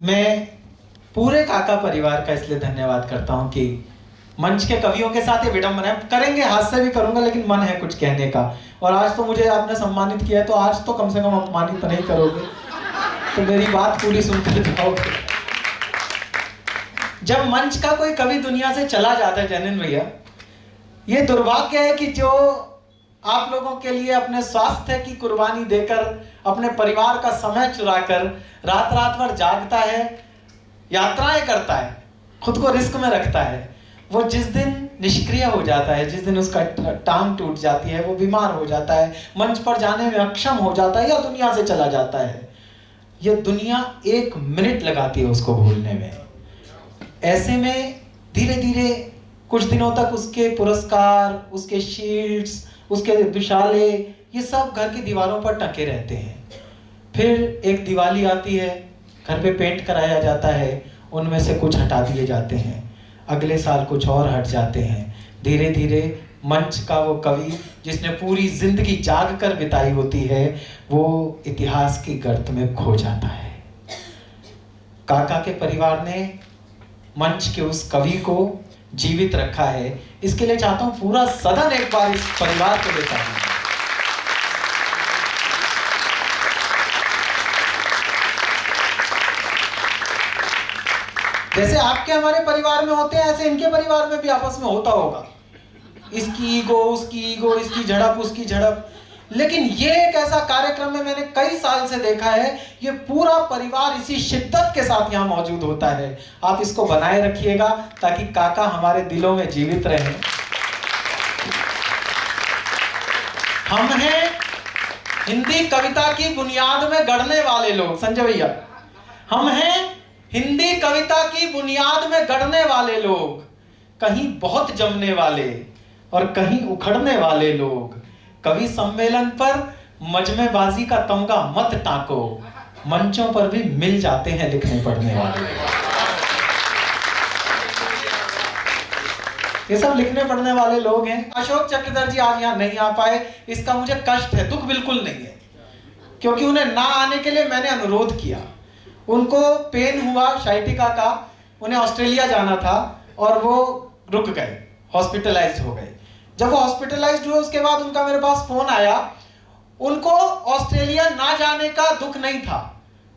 मैं पूरे काका परिवार का इसलिए धन्यवाद करता हूं कि मंच के कवियों के साथ ये विडंबना है। करेंगे, हास्य भी करूंगा, लेकिन मन है कुछ कहने का। और आज तो मुझे आपने सम्मानित किया है, तो आज तो कम से कम अपमानित नहीं करोगे, तो मेरी बात पूरी सुनकर जाओगे। जब मंच का कोई कवि दुनिया से चला जाता है जैनिन भैया, ये दुर्भाग्य है कि जो आप लोगों के लिए अपने स्वास्थ्य की कुर्बानी देकर, अपने परिवार का समय चुराकर रात रात भर जागता है, यात्राएं करता है, खुद को रिस्क में रखता है, वो जिस दिन निष्क्रिय हो जाता है, जिस दिन उसका टांग टूट जाती है, वो बीमार हो जाता है, मंच पर जाने में अक्षम हो जाता है या दुनिया से चला जाता है, ये दुनिया 1 मिनट लगाती है उसको भूलने में। ऐसे में धीरे धीरे कुछ दिनों तक उसके पुरस्कार, उसके शील्ड्स, उसके दुशाले, ये सब घर की दीवारों पर टके रहते हैं। फिर एक दिवाली आती है, घर पे पेंट कराया जाता है, उनमें से कुछ हटा दिए जाते हैं, अगले साल कुछ और हट जाते हैं। धीरे धीरे मंच का वो कवि जिसने पूरी जिंदगी जाग कर बिताई होती है, वो इतिहास की गर्त में खो जाता है। काका के परिवार ने मंच के उस कवि को जीवित रखा है। इसके लिए चाहता हूं पूरा सदन एक बार इस परिवार को लेता है। जैसे आपके हमारे परिवार में होते हैं, ऐसे इनके परिवार में भी आपस में होता होगा। इसकी ईगो, उसकी ईगो, इसकी झड़प, उसकी झड़प। लेकिन ये एक ऐसा कार्यक्रम में मैंने कई साल से देखा है, ये पूरा परिवार इसी शिद्दत के साथ यहाँ मौजूद होता है। आप इसको बनाए रखिएगा ताकि काका हमारे दिलों में जीवित रहे। हम हैं हिंदी कविता की बुनियाद में गढ़ने वाले लोग, संजय भैया। हम हैं हिंदी कविता की बुनियाद में गढ़ने वाले लोग, कहीं बहुत जमने वाले और कहीं उखड़ने वाले लोग। कवि सम्मेलन पर मजमेबाजी का तमगा मत टाको, मंचों पर भी मिल जाते हैं लिखने पढ़ने वाले। ये सब लिखने पढ़ने वाले लोग हैं। अशोक चक्रधर जी आज यहाँ नहीं आ पाए, इसका मुझे कष्ट है, दुख बिल्कुल नहीं है, क्योंकि उन्हें ना आने के लिए मैंने अनुरोध किया। उनको पेन हुआ शाइटिका का, उन्हें ऑस्ट्रेलिया जाना था और वो रुक गए, हॉस्पिटलाइज्ड हो गए। जब वो हॉस्पिटलाइज्ड हुए उसके बाद उनका मेरे पास फोन आया। उनको ऑस्ट्रेलिया ना जाने का दुख नहीं था,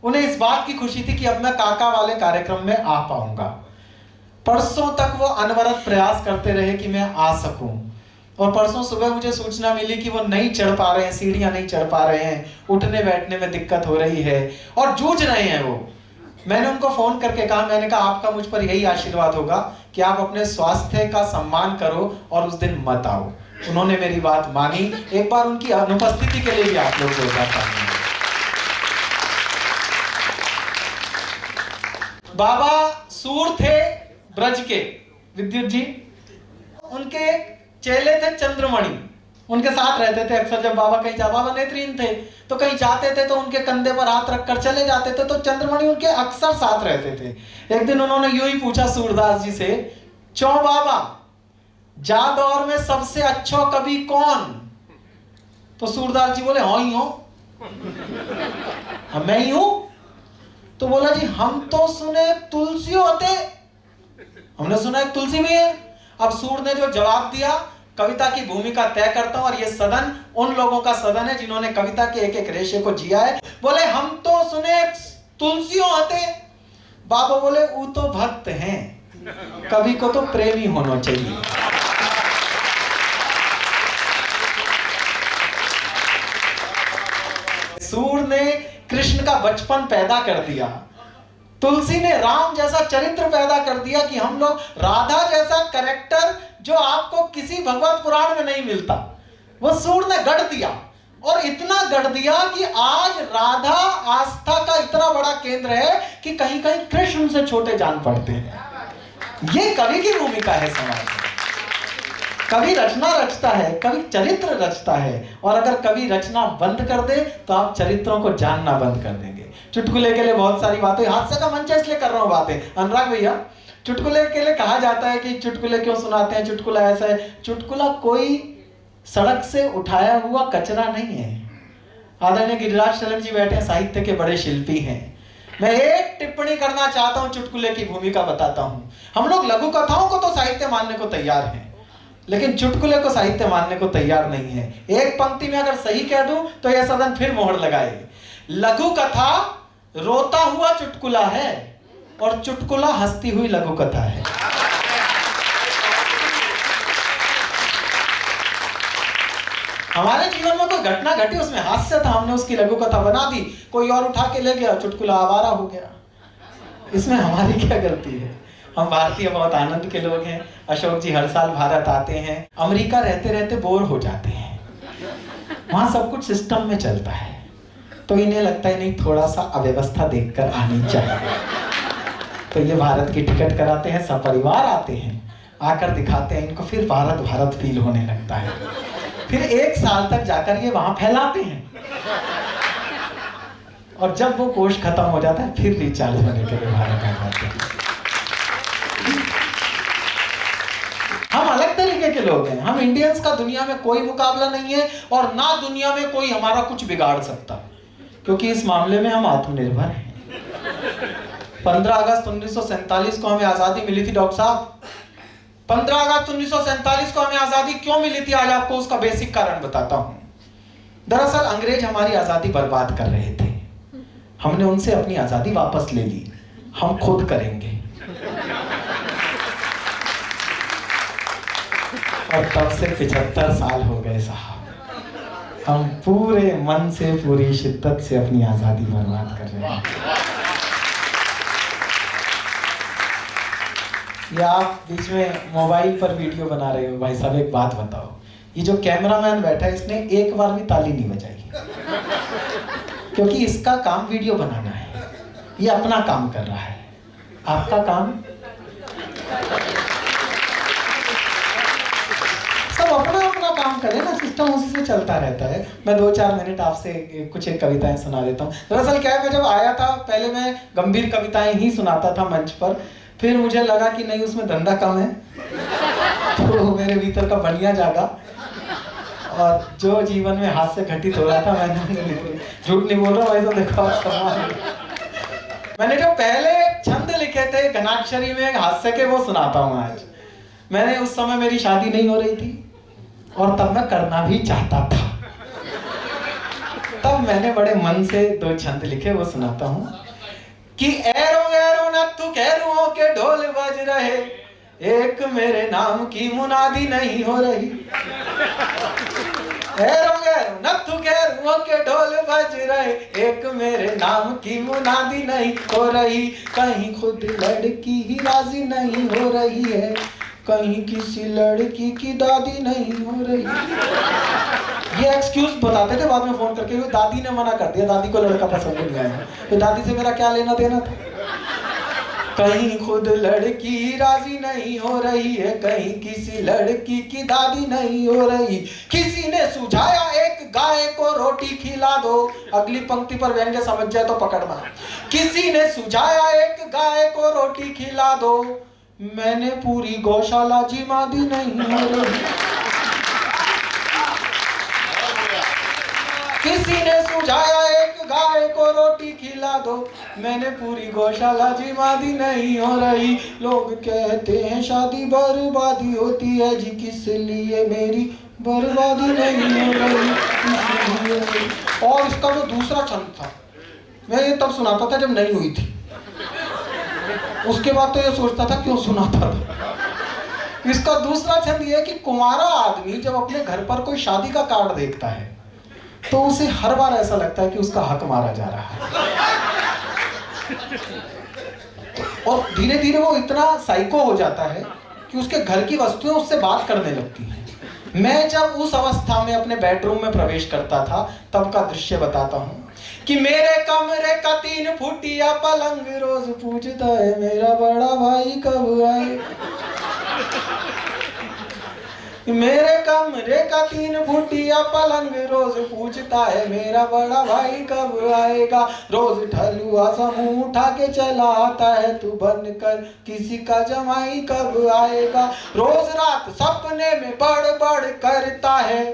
उन्हें इस बात की खुशी थी कि अब मैं काका वाले कार्यक्रम में आ पाऊंगा। परसों तक वो अनवरत प्रयास करते रहे कि मैं आ सकूं, और परसों सुबह मुझे सूचना मिली कि वो नहीं चढ़ पा रहे हैं, सीढ़ियां नहीं चढ़ पा रहे हैं, उठने बैठने में दिक्कत हो रही है और जूझ रहे हैं वो। मैंने उनको फोन करके कहा, मैंने कहा आपका मुझ पर यही आशीर्वाद होगा कि आप अपने स्वास्थ्य का सम्मान करो और उस दिन मत आओ। उन्होंने मेरी बात मानी। एक बार उनकी अनुपस्थिति के लिए भी आप लोग को जाता है। बाबा सूर थे ब्रज के, विद्युत जी, उनके चेले थे चंद्रमणि, उनके साथ रहते थे अक्सर। जब बाबा कहीं बाबा नेत्रहीन थे तो कहीं जाते थे तो उनके कंधे पर हाथ रखकर चले जाते थे, तो चंद्रमणि उनके अक्सर साथ रहते थे। एक दिन उन्होंने यूं ही पूछा सूरदास जी से, चौ बाबा जा दौर में सबसे अच्छो कवि कौन? तो सूरदास जी बोले, हाँ ही हो, मैं ही हूं। तो बोला, जी हम तो सुने तुलसी होते, हमने सुना है तुलसी भी है। अब सूर ने जो जवाब दिया, कविता की भूमिका तय करता हूं और ये सदन उन लोगों का सदन है जिन्होंने कविता के एक एक रेशे को जिया है। बोले, हम तो सुने तुलसियों होते। बाबा बोले, वो तो भक्त हैं, कवि को तो प्रेमी होना चाहिए। सूर ने कृष्ण का बचपन पैदा कर दिया, तुलसी ने राम जैसा चरित्र पैदा कर दिया कि हम लोग राधा जैसा कैरेक्टर जो आपको किसी भगवत पुराण में नहीं मिलता, वो सूर ने गढ़ दिया। और इतना गढ़ दिया कि आज राधा आस्था का इतना बड़ा केंद्र है कि कहीं कहीं कृष्ण से छोटे जान पड़ते हैं। ये कवि की भूमिका है समाज में। कवि रचना रचता है, कवि चरित्र रचता है, और अगर कवि रचना बंद कर दे तो आप चरित्रों को जानना बंद कर देंगे। चुटकुले के लिए बहुत सारी बातें, हास्य का मंच है इसलिए कर रहा हूं बातें। अनुराग भैया, चुटकुले के लिए कहा जाता है कि चुटकुले क्यों सुनाते हैं, चुटकुला ऐसा है। चुटकुला कोई सड़क से उठाया हुआ कचरा नहीं है। आदरणीय गिरिराज शरण जी बैठे हैं, साहित्य के बड़े शिल्पी हैं। मैं एक टिप्पणी करना चाहता हूं, चुटकुले की भूमिका बताता हूं। हम लोग लघु कथाओं को तो साहित्य मानने को तैयार हैं, लेकिन चुटकुले को साहित्य मानने को तैयार नहीं है। एक पंक्ति में अगर सही कह दूं तो यह सदन फिर मोहर लगाए। लघु कथा रोता हुआ चुटकुला है और चुटकुला हंसती हुई लघु कथा है। हमारे जीवन में कोई घटना घटी, उसमें हास्य था, हमने उसकी लघु कथा बना दी, कोई और उठा के ले गया, चुटकुला आवारा हो गया। इसमें हमारी क्या गलती है? हम भारतीय बहुत आनंद के लोग हैं। अशोक जी हर साल भारत आते हैं, अमेरिका रहते रहते बोर हो जाते हैं, वहां सब कुछ सिस्टम में चलता है, तो इन्हें लगता है नहीं थोड़ा सा अव्यवस्था देखकर आनी चाहिए, तो ये भारत की टिकट कराते हैं, सब परिवार आते हैं, आकर दिखाते हैं इनको, फिर भारत भारत फील होने लगता है। फिर 1 साल तक जाकर ये वहां फैलाते हैं, और जब वो कोर्स खत्म हो जाता है फिर रिचार्ज होने के लिए भारत आ जाते हैं। हम अलग तरीके के लोग हैं। हम इंडियंस का दुनिया में कोई मुकाबला नहीं है, और ना दुनिया में कोई हमारा कुछ बिगाड़ सकता, क्योंकि इस मामले में हम आत्मनिर्भर हैं। 15 अगस्त 1947 को हमें आजादी मिली थी डॉक्टर साहब। 15 अगस्त 1947 को हमें आजादी क्यों मिली थी, आज आपको उसका बेसिक कारण बताता हूं। दरअसल अंग्रेज हमारी आजादी बर्बाद कर रहे थे, हमने उनसे अपनी आजादी वापस ले ली, हम खुद करेंगे। और तब से 75 साल हो गए साहब, हम पूरे मन से पूरी शिद्दत से अपनी आजादी बर्बाद कर रहे हैं। या आप बीच में मोबाइल पर वीडियो बना रहे हो, भाई साहब एक बात बताओ, ये जो कैमरामैन बैठा है इसने एक बार भी ताली नहीं बजाई, क्योंकि इसका काम वीडियो बनाना है, ये अपना काम कर रहा है। आपका काम सब अपना अपना काम करें ना, सिस्टम उसी से चलता रहता है। मैं 2-4 मिनट आपसे कुछ एक कविताएं सुना देता हूँ। दरअसल क्या है, मैं जब आया था पहले मैं गंभीर कविताएं ही सुनाता था मंच पर, फिर मुझे लगा कि नहीं उसमें धंधा कम है, तो मेरे भीतर का बनिया जागा, और जो जीवन में हास्य घटित हो रहा था मैंने, झूठ नहीं बोल रहा भाई साहब, देखो आप सम्मान, मैंने जो पहले छंद लिखे थे घनाक्षरी में हास्य के, वो सुनाता हूँ आज। मैंने उस समय मेरी शादी नहीं हो रही थी, और तब मैं करना भी चाहता था, तब मैंने बड़े मन से 2 छंद लिखे, वो सुनाता हूँ। कि एरो एरो नत्थु कैरुओं के ढोल बज रहे, एक मेरे नाम की मुनादी नहीं हो रही। एरो एरो नत्थु कैरुओं के ढोल बज रहे, एक मेरे नाम की मुनादी नहीं हो रही। कहीं खुद लड़की ही राजी नहीं हो रही है, कहीं किसी लड़की की दादी नहीं हो रही। ये एक्सक्यूज बताते थे बाद में फोन करके, दादी ने मना कर दिया, दादी को लड़का पसंद नहीं आया, तो दादी से मेरा क्या लेना देना था। कहीं खुद लड़की राजी नहीं हो रही है, कहीं किसी लड़की की दादी नहीं हो रही। किसी ने सुझाया एक गाय को रोटी खिला दो, अगली पंक्ति पर व्यंग्य समझ जाए तो पकड़ना। किसी ने सुझाया एक गाय को रोटी खिला दो, मैंने पूरी गौशाला जिमा दी नहीं हो रही। किसी ने सुझाया एक गाय को रोटी खिला दो, मैंने पूरी गौशाला जिमा दी नहीं हो रही। लोग कहते हैं शादी बर्बादी होती है जी, किस लिए मेरी बर्बादी नहीं हो रही। और इसका जो दूसरा छंद था, मैं ये तब सुनाता था जब नहीं हुई थी, उसके बाद तो ये सोचता था क्यों सुनाता था। इसका दूसरा छंद ये है कि कुंवारा आदमी जब अपने घर पर कोई शादी का कार्ड देखता है तो उसे हर बार ऐसा लगता है कि उसका हक मारा जा रहा है, और धीरे धीरे वो इतना साइको हो जाता है कि उसके घर की वस्तुएं उससे बात करने लगती हैं। मैं जब उस अवस्था में अपने बेडरूम में प्रवेश करता था तब का दृश्य बताता हूँ कि मेरे कमरे का 3 फुटिया पलंग रोज पूछता है मेरा बड़ा भाई कब आए। मेरे कमरे का 3 फुटिया पलंग रोज पूछता है मेरा बड़ा भाई कब आएगा। रोज ढलुआ समूह उठा के चला आता है, तू बनकर किसी का जमाई कब आएगा। रोज रात सपने में बड़ बड़ करता है,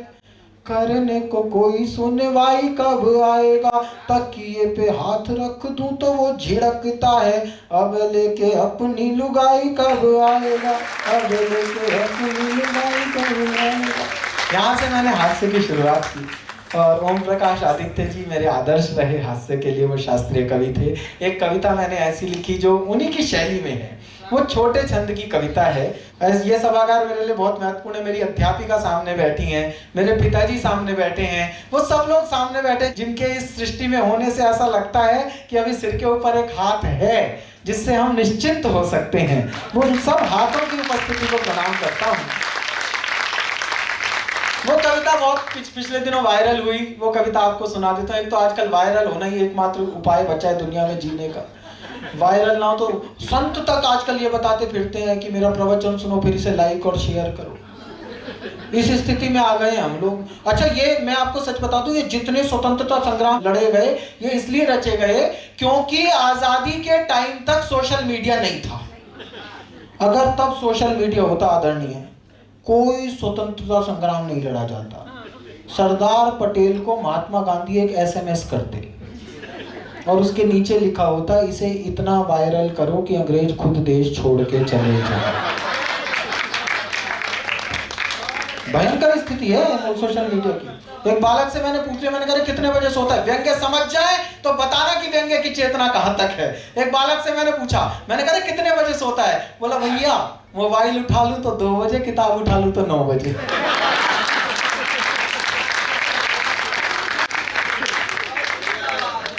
करने को कोई सुनवाई कब आएगा, तकिए पे हाथ रख दूं तो वो झिड़कता है, अब लेके अपनी लुगाई कब आएगा, अब लेके अपनी लुगाई कब आएगा। यहाँ से मैंने हास्य की शुरुआत की और ओम प्रकाश आदित्य जी मेरे आदर्श रहे हास्य के लिए, वो शास्त्रीय कवि थे। एक कविता मैंने ऐसी लिखी जो उन्हीं की शैली में है, वो छोटे छंद की कविता है। ये सभागार मेरे लिए बहुत महत्वपूर्ण है। मेरी अध्यापिका सामने बैठी हैं, मेरे पिताजी सामने बैठे हैं, वो सब लोग सामने बैठे जिनके इस सृष्टि में होने से ऐसा लगता है कि अभी सिर के ऊपर एक हाथ है जिससे हम निश्चिंत हो सकते हैं। वो सब हाथों की उपस्थिति को प्रणाम करता हूँ। वो कविता बहुत पिछले दिनों वायरल हुई, वो कविता आपको सुना देता हूँ। एक तो आजकल वायरल होना ही एकमात्र उपाय बचा है दुनिया में जीने का। वायरल ना हो तो संत तक आजकल ये बताते फिरते हैं कि मेरा प्रवचन सुनो, फिर इसे लाइक और शेयर करो। इस स्थिति में आ गए हम लोग। अच्छा, ये मैं आपको सच बता दूं, ये जितने स्वतंत्रता संग्राम लड़े गए ये इसलिए रचे गए क्योंकि आजादी के टाइम तक सोशल मीडिया नहीं था। अगर तब सोशल मीडिया होता आदरणीय, कोई स्वतंत्रता संग्राम नहीं लड़ा जाता। सरदार पटेल को महात्मा गांधी एक SMS करते और उसके नीचे लिखा होता, इसे इतना वायरल करो कि अंग्रेज खुद देश छोड़ के चले जाए। भयंकर स्थिति है सोशल मीडिया की। एक बालक से मैंने पूछ लिया, मैंने कहा कितने बजे सोता है, व्यंग्य समझ जाए तो बताना कि व्यंग्य की चेतना कहां तक है। एक बालक से मैंने पूछा, मैंने कहा कितने बजे सोता है, बोला भैया मोबाइल उठा लूं तो 2 बजे, किताब उठा लूं तो 9 बजे।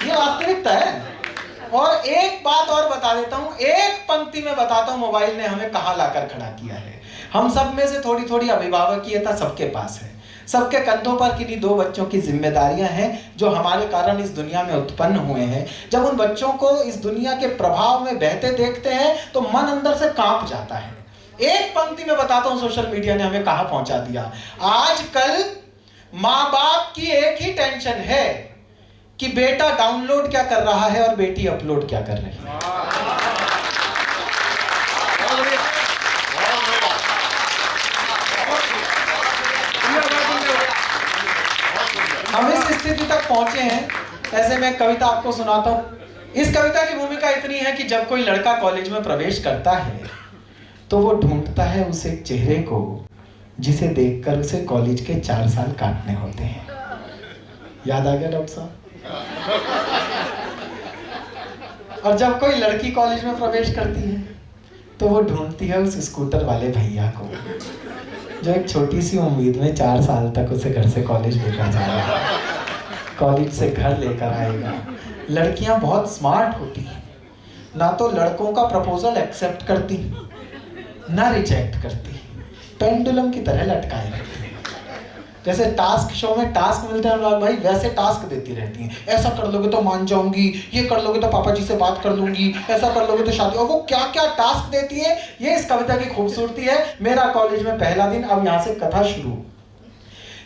ये वास्तविकता है। और एक बात और बता देता हूं, एक पंक्ति में बताता हूं मोबाइल ने हमें कहां लाकर खड़ा किया है। हम सब में से थोड़ी थोड़ी अभिभावकीयता सबके पास है, सबके कंधों पर किन्हीं 2 बच्चों की जिम्मेदारियां हैं जो हमारे कारण इस दुनिया में उत्पन्न हुए हैं। जब उन बच्चों को इस दुनिया के प्रभाव में बहते देखते हैं तो मन अंदर से कांप जाता है। एक पंक्ति में बताता हूं सोशल मीडिया ने हमें कहां पहुंचा दिया। आजकल माँ बाप की एक ही टेंशन है कि बेटा डाउनलोड क्या कर रहा है और बेटी अपलोड क्या कर रही है। हम इस स्थिति तक पहुंचे हैं। ऐसे मैं कविता आपको सुनाता हूं। इस कविता की भूमिका इतनी है कि जब कोई लड़का कॉलेज में प्रवेश करता है तो वो ढूंढता है उस एक चेहरे को जिसे देखकर उसे कॉलेज के 4 साल काटने होते हैं। याद आ गया डॉक्टर साहब? और जब कोई लड़की कॉलेज में प्रवेश करती है तो वो ढूंढती है उस स्कूटर वाले भैया को जो एक छोटी सी उम्मीद में 4 साल तक उसे घर से कॉलेज लेकर जाएगा, कॉलेज से घर लेकर आएगा। लड़कियां बहुत स्मार्ट होती हैं, ना तो लड़कों का प्रपोजल एक्सेप्ट करती ना रिजेक्ट करती, पेंडुलम की तरह लटकाए रहती हैं। जैसे टास्क शो में टास्क मिलते हैं अनुराग भाई, वैसे टास्क देती रहती हैं। ऐसा कर लोगे तो मान जाऊंगी, ये कर लोगे तो पापा जी से बात कर लूंगी, ऐसा कर लोगे तो शादी। और वो क्या क्या टास्क देती है, ये इस कविता की खूबसूरती है। मेरा कॉलेज में पहला दिन। अब यहाँ से कथा शुरू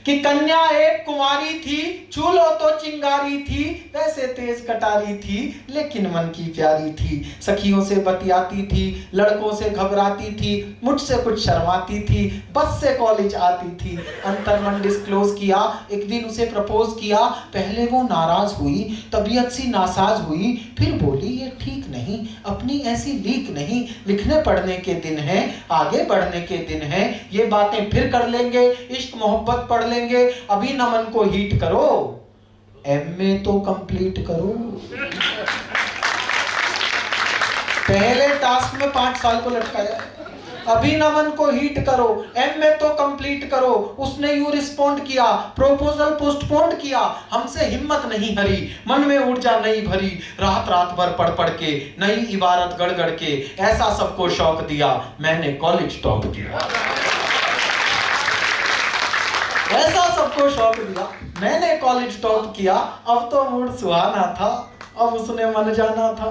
कि कन्या एक कुमारी थी, चूल्हो तो चिंगारी थी, वैसे तेज कटारी थी लेकिन मन की प्यारी थी। सखियों से बतियाती थी, लड़कों से घबराती थी, मुझसे कुछ शर्माती थी, बस से कॉलेज आती थी। अंतर्मन डिस्क्लोज किया, एक दिन उसे प्रपोज किया। पहले वो नाराज हुई, तबीयत सी नासाज हुई, फिर बोली ये ठीक नहीं, अपनी ऐसी लीक नहीं, लिखने पढ़ने के दिन हैं, आगे बढ़ने के दिन हैं, ये बातें फिर कर लेंगे, इश्क मोहब्बत पढ़ लेंगे, अभी न मन को हीट करो, MA तो कंप्लीट करो। पहले टास्क में 5 साल को लटकाया, अभी न मन को हीट करो, MA तो कंप्लीट करो। उसने यूं रिस्पॉन्ड किया, प्रपोजल पोस्टपोन किया, हमसे हिम्मत नहीं हरी, मन में ऊर्जा नहीं भरी, रात रात भर पढ़ पढ़ के, नई इबारत गढ़ गढ़ के, ऐसा सबको शौक दिया, मैंने कॉलेज टॉप किया। ऐसा सबको शौक दिया, मैंने कॉलेज टॉप किया। अब तो मूड सुहाना था, अब उसने मन जाना था,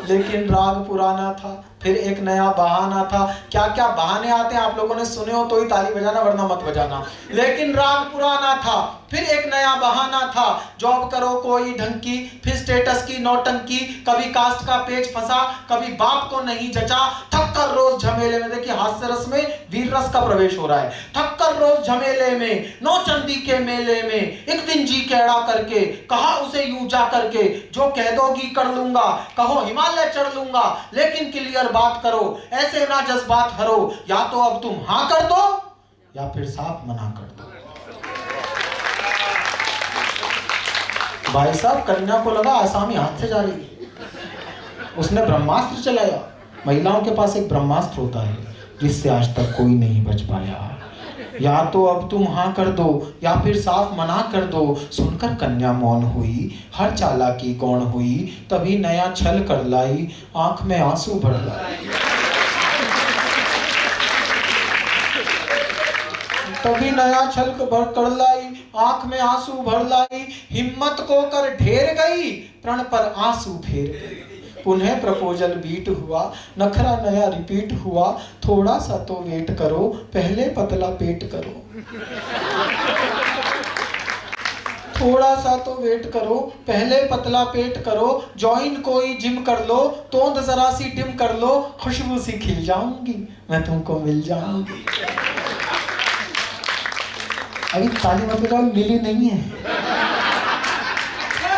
लेकिन राग पुराना था, फिर एक नया बहाना था। क्या क्या बहाने आते हैं, आप लोगों ने सुने हो तो ही ताली बजाना, वरना मत बजाना। लेकिन राग पुराना था। फिर एक नया बहाना था, जॉब करो कोई ढंग की, फिर स्टेटस की नौटंकी, कभी कास्ट का पेज फंसा, कभी बाप को नहीं जचा, थककर रोज झमेले में, देखिए हास्य रस में वीर रस का प्रवेश हो रहा है, थककर रोज झमेले में, नौचंदी के मेले में, एक दिन जी कैड़ा करके, कहा उसे यूं जा करके, जो कह दोगी कर लूंगा, कहो हिमालय चढ़ लूंगा, लेकिन क्लियर बात करो, ऐसे ना जज्बात हरो, या तो अब तुम हां कर दो या फिर साफ मना कर दो। भाई साहब, कन्या को लगा आसामी हाथ से जा रही है, उसने ब्रह्मास्त्र चलाया। महिलाओं के पास एक ब्रह्मास्त्र होता है जिससे आज तक कोई नहीं बच पाया। या तो अब तुम हाँ कर दो या फिर साफ मना कर दो। सुनकर कन्या मौन हुई, हर चालाकी गौण हुई, तभी नया छल कर लाई, आंख में आंसू भर लाई। तभी नया छल कर लाई, आंख में आंसू भर लाई, हिम्मत को कर ढेर गई, प्रण पर आंसू फेर गई। पुनः प्रपोजल बीट हुआ, नखरा नया रिपीट हुआ, थोड़ा सा तो वेट करो, पहले पतला पेट करो। थोड़ा सा तो वेट करो, पहले पतला पेट करो, जॉइन कोई जिम कर लो, तोंद जरा सी डिम कर लो, खुशबू सी खिल जाऊंगी, मैं तुमको मिल जाऊंगी। अभी ताली मत बजाओ, मिली नहीं है।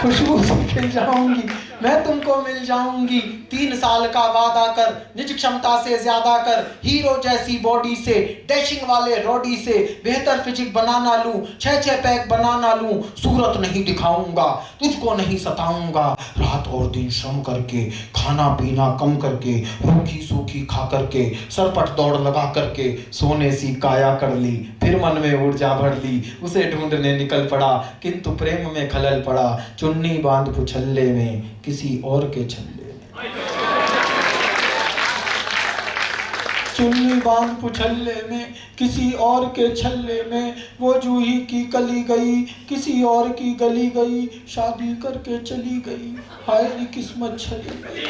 खुशबू से खिल जाऊंगी, मैं तुमको मिल जाऊंगी। 3 साल का वादा कर, निज क्षमता से ज्यादा कर, हीरो जैसी बॉडी से, डैशिंग वाले रोडी से, बेहतर फिजिक बनाना लूं, 6 पैक बनाना लूं, सूरत नहीं दिखाऊंगा, तुझको नहीं सताऊंगा, रात और दिन श्रम करके, खाना पीना कम करके, रूखी सूखी खा करके, सरपट दौड़ लगा करके, सोने सी काया कर ली, फिर मन में ऊर्जा भर ली, उसे ढूंढने निकल पड़ा, किंतु प्रेम में खलल पड़ा, चुन्नी बांध पुछल्ले में, किसी और के छल्ले में। चुन्नी बांध पुछल्ले में, किसी और के छल्ले में, वो जूही की कली गई, किसी और की गली गई, शादी करके चली गई, हाय नी किस्मत छली गई।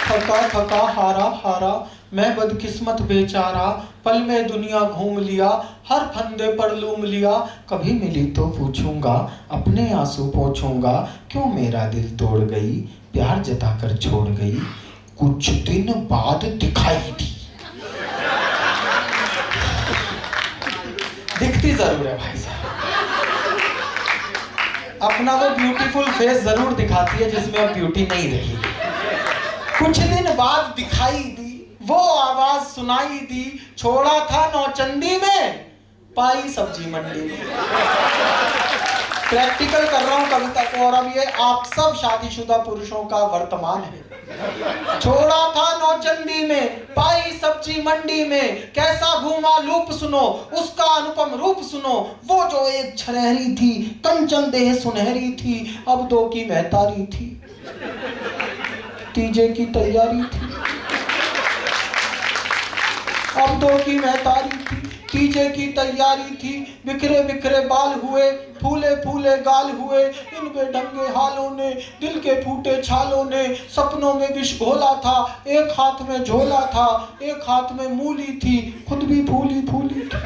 थका थका हारा हारा, मैं बदकिस्मत बेचारा, पल में दुनिया घूम लिया, हर फंदे पर लूम लिया, कभी मिली तो पूछूंगा, अपने आंसू पोंछूंगा, क्यों मेरा दिल तोड़ गई, प्यार जताकर छोड़ गई, कुछ दिन बाद दिखाई दी। दिखती जरूर है भाई साहब, अपना वो ब्यूटीफुल फेस जरूर दिखाती है जिसमें अब ब्यूटी नहीं रही। कुछ दिन बाद दिखाई दी, वो आवाज सुनाई दी, छोड़ा था नौचंदी में, पाई सब्जी मंडी में। प्रैक्टिकल कर रहा हूं कविता को, और अब ये आप सब शादीशुदा पुरुषों का वर्तमान है। छोड़ा था नौचंदी में, पाई सब्जी मंडी में, कैसा घूमा लूप सुनो, उसका अनुपम रूप सुनो, वो जो एक छरहरी थी, कंचन देह सुनहरी थी, अब 2 की महतारी थी, तीजे की तैयारी थी, अब 2 की महतारी थी, तीजे की तैयारी थी, बिखरे बिखरे बाल हुए, फूले फूले गाल हुए, इन बेढंगे हालों ने, दिल के फूटे छालों ने, सपनों में विष घोला था, एक हाथ में झोला था, एक हाथ में मूली थी, खुद भी फूली फूली थी।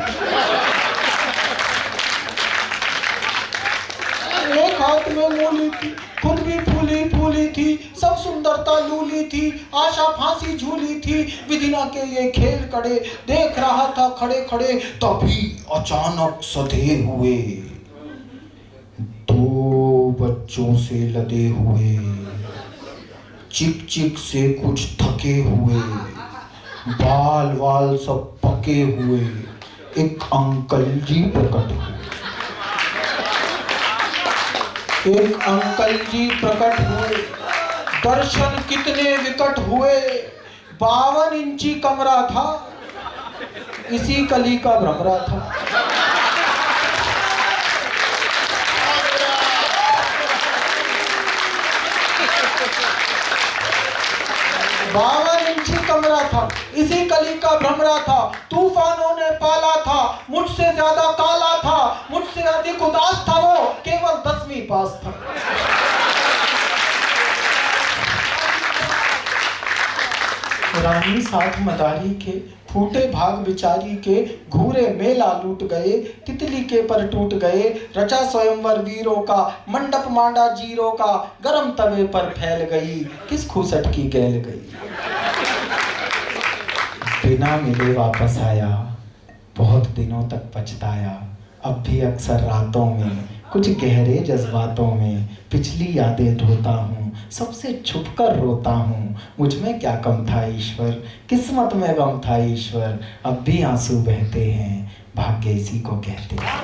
एक हाथ में मूली थी, खुद भी फूली फूली थी, सब सुंदरता लूली थी, आशा फांसी झूली थी, विधिना के ये खेल कड़े, देख रहा था खड़े खड़े, तभी अचानक सधे हुए 2 बच्चों से लदे हुए, चिक चिक से कुछ थके हुए, बाल वाल सब पके हुए, एक अंकल जी प्रकट हुए। एक अंकल जी प्रकट हुए, दर्शन कितने विकट हुए, 52 इंची कमरा था, इसी कली का भ्रमरा था। 52 इंची कमरा था, इसी कली का भ्रमरा था, तूफानों ने पाला था, मुझसे ज्यादा काला था, मुझसे अधिक उदास था वो, केवल 10वीं पास था। रानी साथ मदारी के, फूटे भाग बिचारी के, घूरे मेला लूट गए, तितली के पर टूट गए, रचा स्वयंवर वीरों का, मंडप मांडा जीरों का, गरम तवे पर फैल गई, किस खूसट की गैल गई। बिना मिले वापस आया, बहुत दिनों तक पछताया, अब भी अक्सर रातों में, कुछ गहरे जज्बातों में, पिछली यादें ढोता हूँ, सबसे छुप कर रोता हूँ, मुझ में क्या कम था ईश्वर, किस्मत में गम था ईश्वर, अब भी आंसू बहते हैं, भाग्य इसी को कहते हैं।